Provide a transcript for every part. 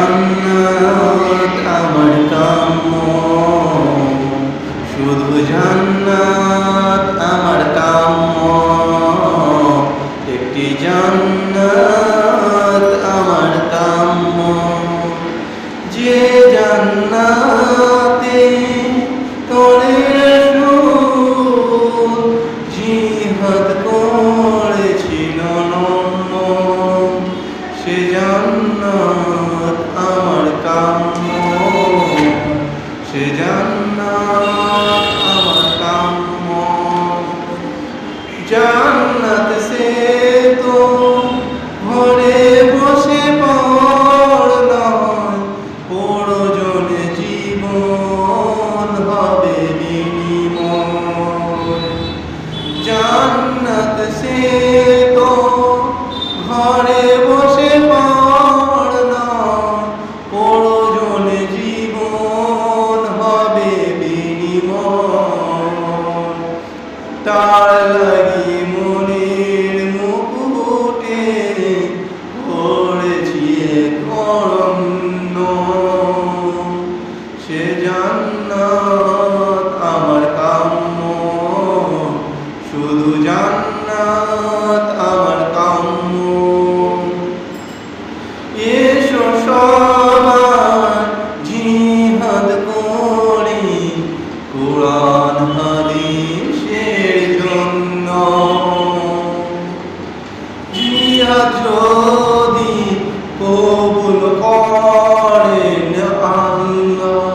জান্নাত আমার কাম্য, শুধু জান্নাত আমার কাম্য, একটি জান্নাত আমার কাম্য। যে জান্নাতে তোরে রাসূল জিহাদ করেছিল নন্য, সে জান্নাত আমার কাম্য, সে জান্নাত আমার কাম্য। জান্নাত সে তো ঘরে বসে পড়লাম, প্রয়োজনে জীবন হবে বিনিময়। জান্নাত সে তো ঘরে বসে পড়লাম, প্রয়োজনে জীবন হবে বিনিময়। তার লাগি মনের মুকুটে করেছি অরণ্য, সে জান্নাত আমার কাম্য, শুধু জান্নাত আমার কাম্য। এসো সবাই জিহাদ করি কুরআন হাদিসের জন্য। জিহাদ যদি কবুল করেন আল্লাহ,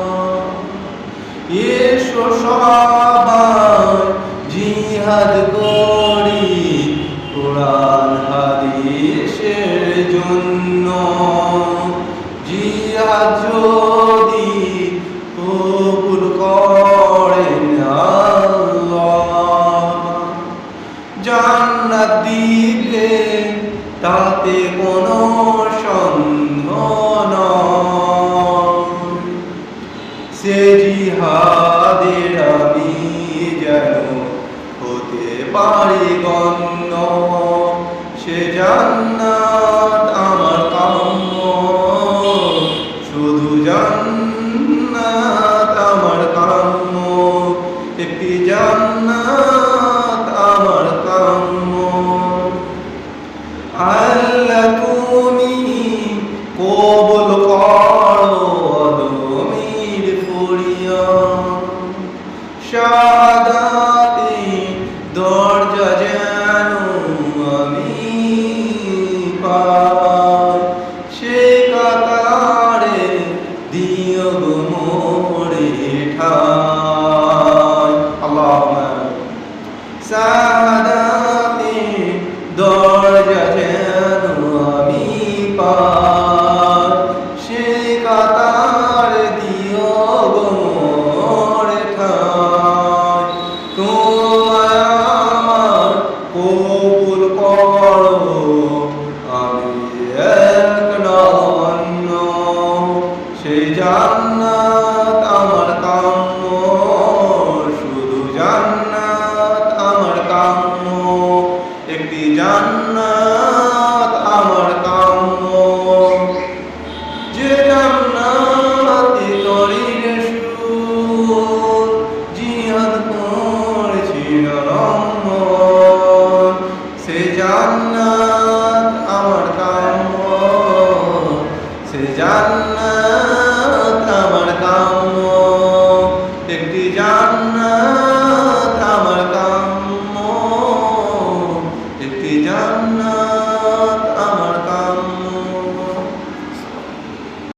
এসো সবাই জিহাদ করি কুরআন হাদিসের জন্য। জিহাদ যদি কবুল করেন আল্লাহ, জান্নাত দিবে তাতে কোনো সন্দেহ নয়। সে জিহাদের আমি যেন হতে পারি গণ্য, সে জান্নাত আমার কাম্য, শুধু জান্নাত আমার কাম্য, একটি জান্নাত আমার কাম্য। আল্লাহ তুমি কবুল করো অদমির ফরিয়াদ, শাহাদাতে দরজা যেন আমি পাই, সে কাতারে দিও গো মোরে ঠাই। আল্লাহুম্মা শাহাদাতে দরজা যেন আমি পাই, সে কাতার দিও গো মোরে ঠাই। তোমায় আমার কবুল করো, আমি এক নয় অন্য, সেই জান্নাত